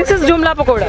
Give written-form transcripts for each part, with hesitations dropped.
This is जुमला पकौड़ा।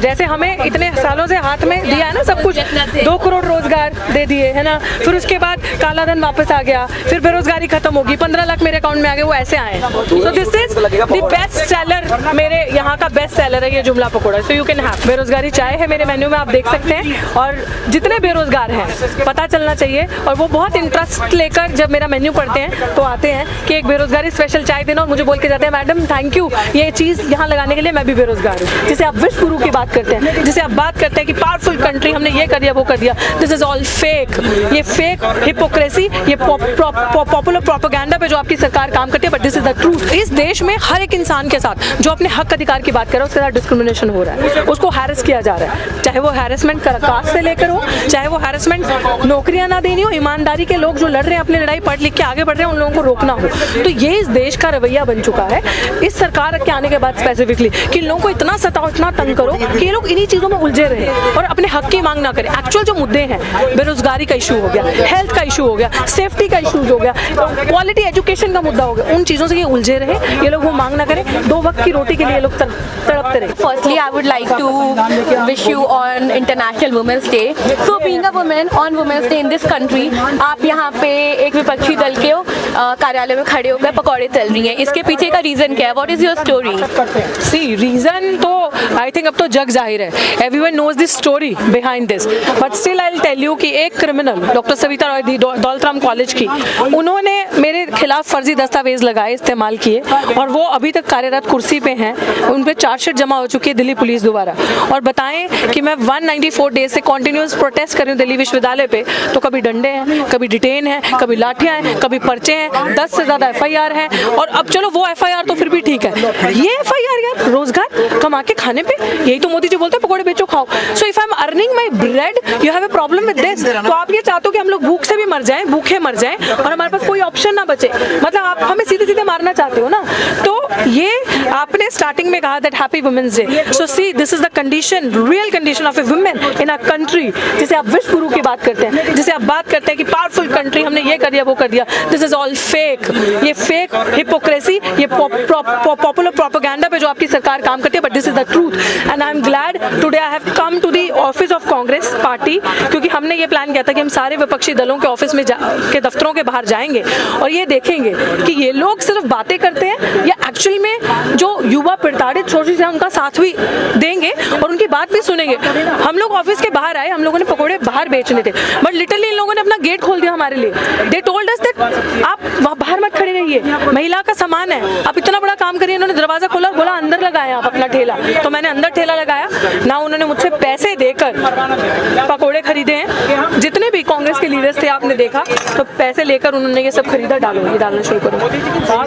जैसे हमें इतने सालों से हाथ में दिया है ना सब कुछ, 2 करोड़ रोजगार दे दिए है ना, फिर उसके बाद काला धन वापस आ गया, फिर बेरोजगारी खत्म होगी, 15 लाख मेरे अकाउंट में आ गए, वो ऐसे आए। So this is the best seller, मेरे यहाँ का बेस्ट सेलर है ये जुमला pakora. So you can have. बेरोजगारी चाय है मेरे मेन्यू में, आप देख सकते हैं। और जितने बेरोजगार हैं पता चलना चाहिए, और वो बहुत इंटरेस्ट लेकर जब मेरा मेन्यू पढ़ते हैं तो आते हैं कि एक बेरोजगारी स्पेशल चाय देना, और मुझे बोल के जाते हैं मैडम थैंक यू ये चीज़ यहाँ लगाने के लिए, मैं भी बेरोजगार हूँ। जैसे आप विश्व गुरु की बात करते हैं, जैसे आप बात करते हैं कि पावरफुल कंट्री, हमने ये कर दिया वो कर दिया, दिस इज ऑल फेक। ये फेक हिपोक्रेसी, ये पॉपुलर प्रोपेगेंडा पे जो आपकी सरकार काम करती है, but this is the truth. इस देश में हर एक इंसान के साथ जो अपने हक अधिकार की बात कर रहा है उसके साथ डिस्क्रिमिनेशन हो रहा है, उसको हैरेस किया जा रहा है, चाहे वो हैरेसमेंट कास्ट से लेकर हो, चाहे वो हैरेसमेंट नौकरियां ना देनी हो, ईमानदारी के लोग जो लड़ रहे हैं अपनी लड़ाई, पढ़ लिख के आगे बढ़ रहे हैं, उन लोगों को रोकना हो। तो ये इस देश का रवैया बन चुका है इस सरकार के आने के बाद स्पेसिफिकली, कि लोगों को इतना सताओ, इतना तंग करो कि ये लोग इन्हीं चीज़ों में उलझे रहे और अपने हक की मांग ना करें। एक्चुअल जो मुद्दे हैं, बेरोजगारी का इशू हो गया, हेल्थ का इशू हो गया, सेफ्टी का इशू हो गया, क्वालिटी एजुकेशन का मुद्दा हो गया, उन चीज़ों से ये उलझे रहे, ये लोग वो मांग ना करें, 2 वक्त की रोटी के लिए ये लोग तड़पते रहे। Firstly, I would like to wish you on International Women's Day. So being a woman on Women's Day in this country, आप यहाँ पे एक विपक्षी दल के कार्यालय में खड़े होकर पकौड़े तल रही हैं, इसके पीछे का रीजन क्या है? What is your story? See, reason तो आई थिंक अब तो जग जाहिर है, everyone knows this story behind this, but still I will tell you कि एक criminal doctor Savita Roy Daulatram college की, उन्होंने मेरे खिलाफ फर्जी दस्तावेज लगाए, इस्तेमाल किए, और वो अभी तक कार्यरत कुर्सी पे हैं, उन पे चार्जशीट जमा हो चुकी है दिल्ली पुलिस द्वारा। और बताएं कि मैं 194 डेज से कॉन्टिन्यूस प्रोटेस्ट कर रही हूँ दिल्ली विश्वविद्यालय पे, तो कभी डंडे हैं, कभी डिटेन है, कभी लाठियाँ हैं, कभी पर्चे हैं, 10 से ज़्यादा FIR हैं। और अब चलो वो FIR तो फिर भी ठीक है, ये FIR यार रोजगार कमा के खाने पे, यही तो मोदी जी बोलते हैं पकौड़े बेचो खाओ। So if I am earning my bread you have a problem with this. तो आप ये चाहते हो कि हम लोग भूख से भी मर जाएं, भूखे मर जाएं, और हमारे पास कोई ऑप्शन ना बचे, मतलब आप हमें सीधे सीधे मारना चाहते हो ना। तो ये आपने स्टार्टिंग में कहा that happy women's day, so see this is the condition, real condition of a women in a country. जैसे आप विश्व गुरु की बात करते हैं, जैसे आप बात करते हैं कि पावरफुल कंट्री, हमने ये कर दिया वो कर दिया, दिस इज ऑल फेक। ये फेक हिपोक्रेसी, ये पॉपुलर प्रोपेगेंडा पे जो आपकी सरकार काम करती है, but this is the truth. And I am glad today I have come to the office of Congress party, क्योंकि हमने ये प्लान किया था कि हम सारे विपक्षी दलों के ऑफिस में के दफ्तरों के बाहर जाएंगे और ये देखेंगे कि ये लोग सिर्फ बातें करते हैं या एक्चुअली में जो युवा प्रताड़ित शोषित हैं उनका साथ भी देंगे और उनकी बात भी सुनेंगे। हम लोग ऑफिस के बाहर आए, हम लोगों ने पकौड़े बाहर बेचने थे, बट लिटरली इन लोगों ने अपना गेट खोल दिया हमारे लिए। दे टोल्ड अस दैट आप वहाँ बाहर मत खड़े रहिए, महिला का सामान है, आप इतना बड़ा काम करिए। इन्होंने दरवाजा खोला, बोला अंदर लगाए आप अपना ठेला, तो मैंने अंदर ठेला लगाया ना। उन्होंने मुझसे पैसे देकर पकौड़े खरीदे हैं, जितने भी कांग्रेस के लीडर्स थे आपने देखा, तो पैसे लेकर उन्होंने ये सब खरीदा। डालो, ये डालना शुरू करो।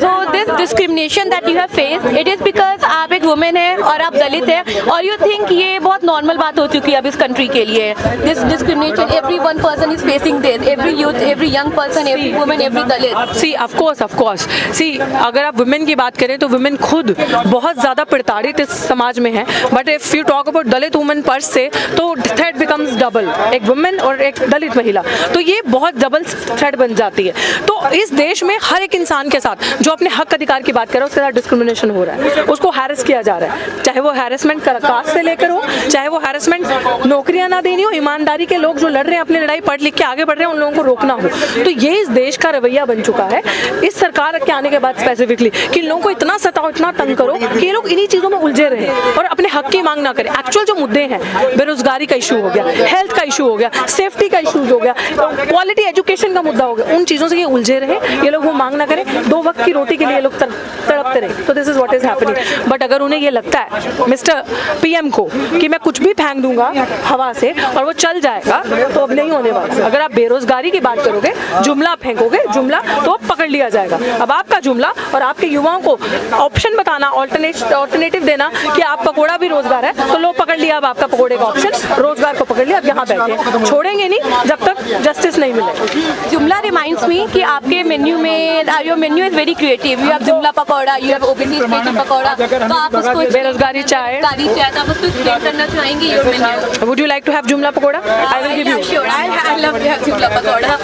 So this discrimination that you have faced, it is because आप एक वुमेन है और आप दलित है, और you think ये बहुत नॉर्मल बात हो चुकी है अब इस कंट्री के लिए। This discrimination, every one person is facing this, every youth, every young person, every woman, every dalit. See, of course. See, अगर आप वुमेन की बात करें तो वुमेन खुद बहुत ज़्यादा प्रताड़ित इस समाज में है, but if you talk about Dalit women पर से, तो थ्रेट बिकम्स डबल, एक वुमेन और एक दलित महिला, तो ये बहुत डबल थ्रेट बन जाती है। तो इस देश में हर एक इंसान के साथ जो अपने हक अधिकार की बात कर रहा है उसके साथ डिस्क्रिमिनेशन हो रहा है, उसको हैरेस किया जा रहा है, चाहे वो हैरेसमेंट कास्ट से लेकर हो, चाहे वो हैरेसमेंट नौकरियां ना देनी हो, ईमानदारी के लोग जो लड़ रहे हैं अपनी लड़ाई, पढ़ लिख के आगे बढ़ रहे हैं, उन लोगों को रोकना हो। तो ये इस देश का रवैया बन चुका है इस सरकार के आने के बाद स्पेसिफिकली, कि लोगों को इतना सताओ, इतना तंग करो कि ये लोग इन्हीं चीज़ों में उलझे रहे और अपने हक की मांग ना करें। एक्चुअल जो मुद्दे हैं, बेरोजगारी का इशू हो गया, हेल्थ का इशू हो गया, सेफ्टी का इशू हो गया, क्वालिटी एजुकेशन का मुद्दा हो गया, उन चीज़ों से ये उलझे रहे, ये लोग वो मांग ना करें, 2 वक्त की रोटी के लिए ये लोग तड़पते रहे। तो this is what is happening. But अगर उन्हें ये लगता है मिस्टर PM को कि मैं कुछ भी फेंक दूंगा हवा से और वो चल जाएगा, तो अब नहीं होने वाला। अगर आप बेरोजगारी की बात करोगे, जुमला फेंकोगे, जुमला तो पकड़ लिया जाएगा। अब आपका जुमला और आपके युवाओं को ऑप्शन बताना, ऑल्टरनेटिव देना कि आप पकौड़ा भी रोजगार है, तो लो पकड़ लिया अब आपका पकौड़े का ऑप्शन, रोजगार को पकड़ लिया, अब यहाँ बैठे, छोड़ेंगे नहीं जब तक जस्टिस नहीं मिले। जुमला रिमाइंड्स मी कि आपके मेन्यू में, your menu is very creative, you have jumla pakora, you have OBC special pakora, तो आप उसको बेरोजगारी चाय, आप उसको एक्सप्लेन करना चाहेंगे your menu? Would you like to have jumla pakora? I will give you. Sure, I love to have jumla pakora.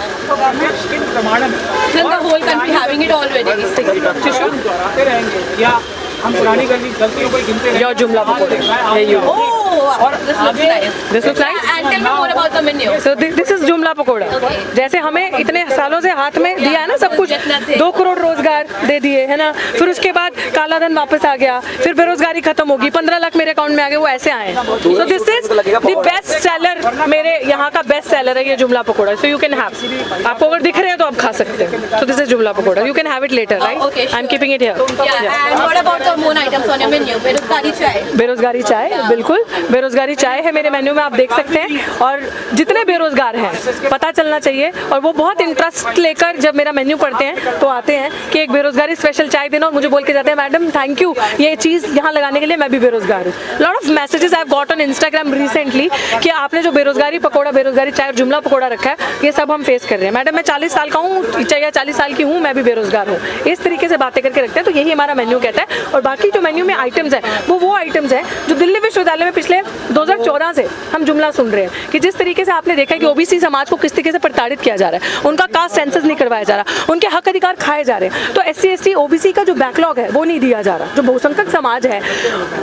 And the whole country having it already. Your jumla pakoras, here you go. Oh, this looks nice. This looks nice? And tell me more about the menu. So this is जुमला पकोड़ा। जैसे हमें इतने सालों से हाथ में दिया है ना सब कुछ, 2 करोड़ रोजगार दे दिए है ना, फिर उसके बाद काला धन वापस आ गया, फिर बेरोजगारी खत्म होगी, 15 लाख मेरे अकाउंट में आ गए, वो ऐसे आए। So this is the best seller, मेरे यहाँ का बेस्ट सेलर है ये जुमला pakora. So you can have, आपको अगर दिख रहे हैं तो आप खा सकते हैं। सो दिस इज जुमला pakora, you can have it later, right? Okay, I am keeping it here. Yeah, and what about the more items on your menu? बेरोजगारी चाय। बेरोजगारी चाय, बिल्कुल बेरोजगारी चाय है मेरे मेन्यू में, आप देख सकते हैं। और जितने बेरोजगार हैं पता चलना चाहिए, और वो बहुत इंटरेस्ट लेकर जब मेरा मेन्यू पढ़ते हैं तो आते हैं कि एक बेरोजगारी स्पेशल चाय देना, और मुझे बोल के जाते हैं मैडम थैंक यू ये चीज़ यहाँ लगाने के लिए, मैं भी बेरोजगार हूँ। Lot of messages I have got on Instagram recently कि आपने जो बेरोजगारी पकौड़ा, बेरोजगारी चाय और जुमला पकौड़ा रखा है, ये सब हम फेस कर रहे हैं। मैडम मैं 40 साल का हूँ, चाहिए 40 साल की हूँ, मैं भी बेरोजगार हूँ। इस तरीके से बातें करके रखते हैं, तो यही हमारा मेन्यू कहता है। और बाकी जो मेन्यू में आइटम्स है वो आइटम्स है जो दिल्ली विश्वविद्यालय में पिछले 2014 से हम जुमला सुन रहे हैं कि जिस तरीके से आपने देखा है कि ओबीसी समाज को किस तरीके से प्रताड़ित किया जा रहा है, उनका कास्ट सेंसस नहीं करवाया जा रहा, उनके हक अधिकार खाए जा रहे हैं। तो SC ST OBC का जो बैकलॉग है वो नहीं दिया जा रहा। जो बहुसंख्यक समाज है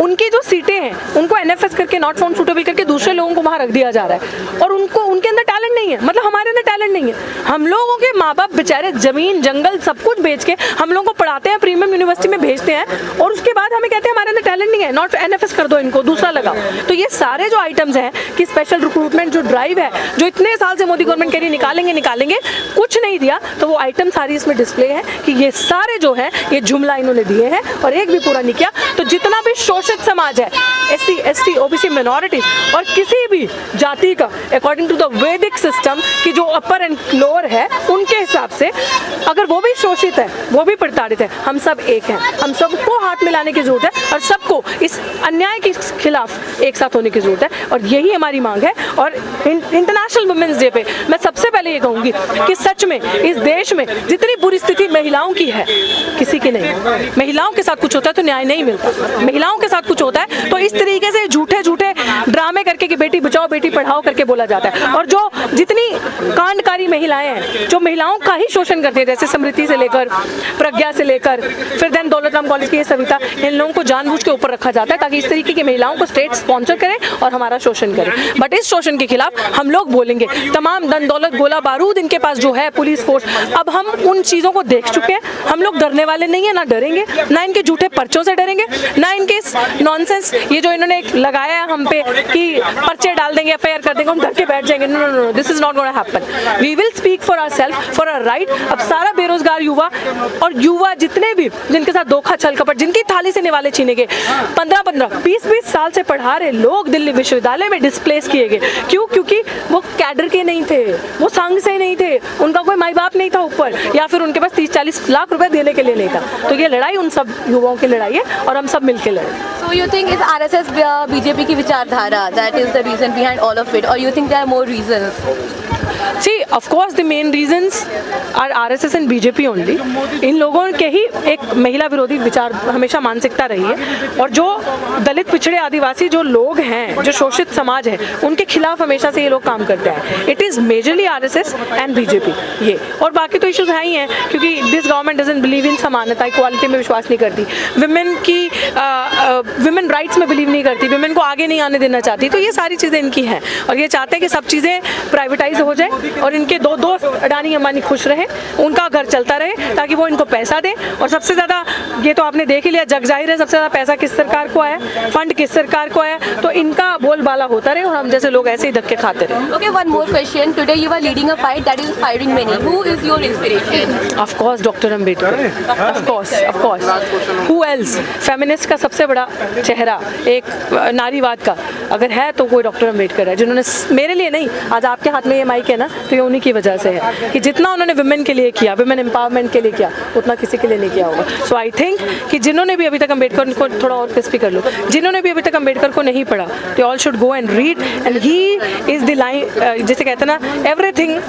उनकी जो सीटें हैं उनको NFS करके, नॉट फाउंड सूटेबल करके दूसरे लोगों को वहाँ रख दिया जा रहा है, और उनको उनके अंदर टैलेंट नहीं है, मतलब हमारे अंदर टैलेंट नहीं है। हम लोगों के माँ बाप बेचारे जमीन जंगल सब कुछ बेच के हम लोगों को पढ़ाते हैं, प्रीमियम यूनिवर्सिटी में भेजते हैं, और उसके बाद हमें कहते हैं हमारे अंदर टैलेंट नहीं है, नॉट NFS कर दो इनको, दूसरा लगा। तो ये सारे जो आइटम्स हैं कि स्पेशल रिक्रूटमेंट जो ड्राइव है, जो इतने साल से मोदी गवर्नमेंट कह रही निकालेंगे, कुछ नहीं दिया, तो वो आइटम सारी इसमें डिस्प्ले है कि ये सारे जो है ये जुमला इन्होंने दिए हैं, और एक भी पूरा नहीं किया। तो जितना भी शोषित समाज है, SC ST OBC मिनॉरिटीज और किसी भी जाति का, अकॉर्डिंग टू द वैदिक सिस्टम की जो अपर एंड लोअर है, उनके हिसाब से अगर वो भी शोषित है, वो भी प्रताड़ित है, हम सब एक हैं। हम सबको हाथ मिलाने की जरूरत है, और सबको इस अन्याय के खिलाफ एक साथ होने की जरूरत है, और यही हमारी मांग है। और इंटरनेशनल वुमेन्स डे पे मैं सबसे पहले ये कहूँगी कि सच में इस देश में जितनी बुरी स्थिति महिलाओं की है, किसी की नहीं। महिलाओं के साथ कुछ होता है तो न्याय नहीं मिलता, महिलाओं के साथ कुछ होता है तो इस तरीके से झूठे ड्रामे करके कि बेटी बचाओ बेटी पढ़ाओ करके बोला जाता है। और जो जितनी कांडकारी महिलाएं हैं जो महिलाओं का ही शोषण करती है, जैसे स्मृति से लेकर प्रज्ञा से लेकर फिर देन दौलत राम कॉलेज की ये सविता, इन लोगों को जानबूझ के ऊपर रखा जाता है ताकि इस तरीके की महिलाओं को स्टेट स्पॉन्सर करे और हमारा शोषण करे। बट इस शोषण के खिलाफ हम लोग बोलेंगे। तमाम धन दौलत गोला बारूद इनके पास जो है, पुलिस फोर्स, अब हम उन चीज़ों को देख चुके हैं। हम लोग डरने वाले नहीं है, ना डरेंगे, ना इनके झूठे पर्चों से डरेंगे, ना इनके नॉनसेंस ये जो इन्होंने लगाया है हम पे कि पर्चे डाल देंगे, FIR कर देंगे, हम डर के बैठ जाएंगे। No no no, this is not gonna happen. We will speak for ourselves, for our right. अब सारा बेरोजगार युवा और युवा जितने भी जिनके साथ धोखा छल कपट, जिनकी थाली से निवाले छीने गए, 15-15, 20-20 साल से पढ़ा रहे लोग दिल्ली विश्वविद्यालय में डिस्प्लेस किए गए। क्यों? क्योंकि वो कैडर के नहीं थे, वो संघ से नहीं थे, उनका कोई माई बाप नहीं था ऊपर, या फिर उनके पास 30-40 लाख रुपए देने के लिए नहीं था। तो ये लड़ाई उन सब युवाओं की लड़ाई है और हम सब मिलकर लड़ें। So you think it's RSS BJP की विचारधारा that is the reason behind all of it, or you think there are more reasons? See, of course, the main reasons are RSS and BJP only. इन लोगों के ही एक महिला विरोधी विचार हमेशा मानसिकता रही है, और जो दलित पिछड़े आदिवासी जो लोग हैं, जो शोषित समाज है, उनके खिलाफ हमेशा से ये लोग काम करते हैं। It is majorly RSS and BJP ये, और बाकी तो इश्यूज हैं ही हैं, क्योंकि this government doesn't believe in समानता, इक्वालिटी में विश्वास नहीं करती, विमेन राइट्स में बिलीव नहीं करती, विमेन को आगे नहीं आने देना चाहती। तो ये सारी चीज़ें इनकी हैं, और ये चाहते हैं कि सब चीज़ें प्राइवेटाइज हो जाए और इनके दो दोस्त अडानी अंबानी खुश रहे, उनका घर चलता रहे, ताकि वो इनको पैसा दे। और सबसे ज़्यादा ये तो आपने देख ही लिया, जग जाहिर है, सबसे ज़्यादा पैसा किस सरकार को आया, फंड किस सरकार को आया, तो इनका बोलबाला होता रहे और हम जैसे लोग ऐसे ही धक्के खाते रहे। Okay, one more question. Today you are leading a fight that is inspiring many. Who is your inspiration? Of course, Dr. Ambedkar. Of course. Who else? Feminist का सबसे बड़ा चेहरा, एक नारीवाद का अगर है तो कोई डॉक्टर अम्बेडकर है, जिन्होंने मेरे लिए नहीं, आज आपके हाथ में ये माइक है ना, तो ये उन्हीं की वजह से है कि जितना उन्होंने वुमेन के लिए किया, वुमेन एम्पावरमेंट के लिए किया, उतना किसी के लिए नहीं किया होगा। सो आई थिंक कि जिन्होंने भी अभी तक अम्बेडकर को, थोड़ा और क्रिस्पी कर लो, जिन्होंने भी अभी तक अम्बेडकर को नहीं पढ़ा, they all should go and read, and he is the line, जैसे कहते हैं ना, एवरीथिंग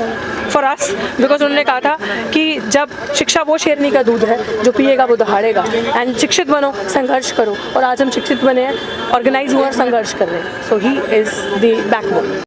फॉर अस, बिकॉज उन्होंने कहा था कि जब शिक्षा वो शेरनी का दूध है जो पिएगा वो दहाड़ेगा, एंड शिक्षित बनो, संघर्ष करो, और आज हम शिक्षित बने हैं, ऑर्गेनाइज हुए और संघर्ष कर रहे हैं। सो ही इज़ द बैकबोन।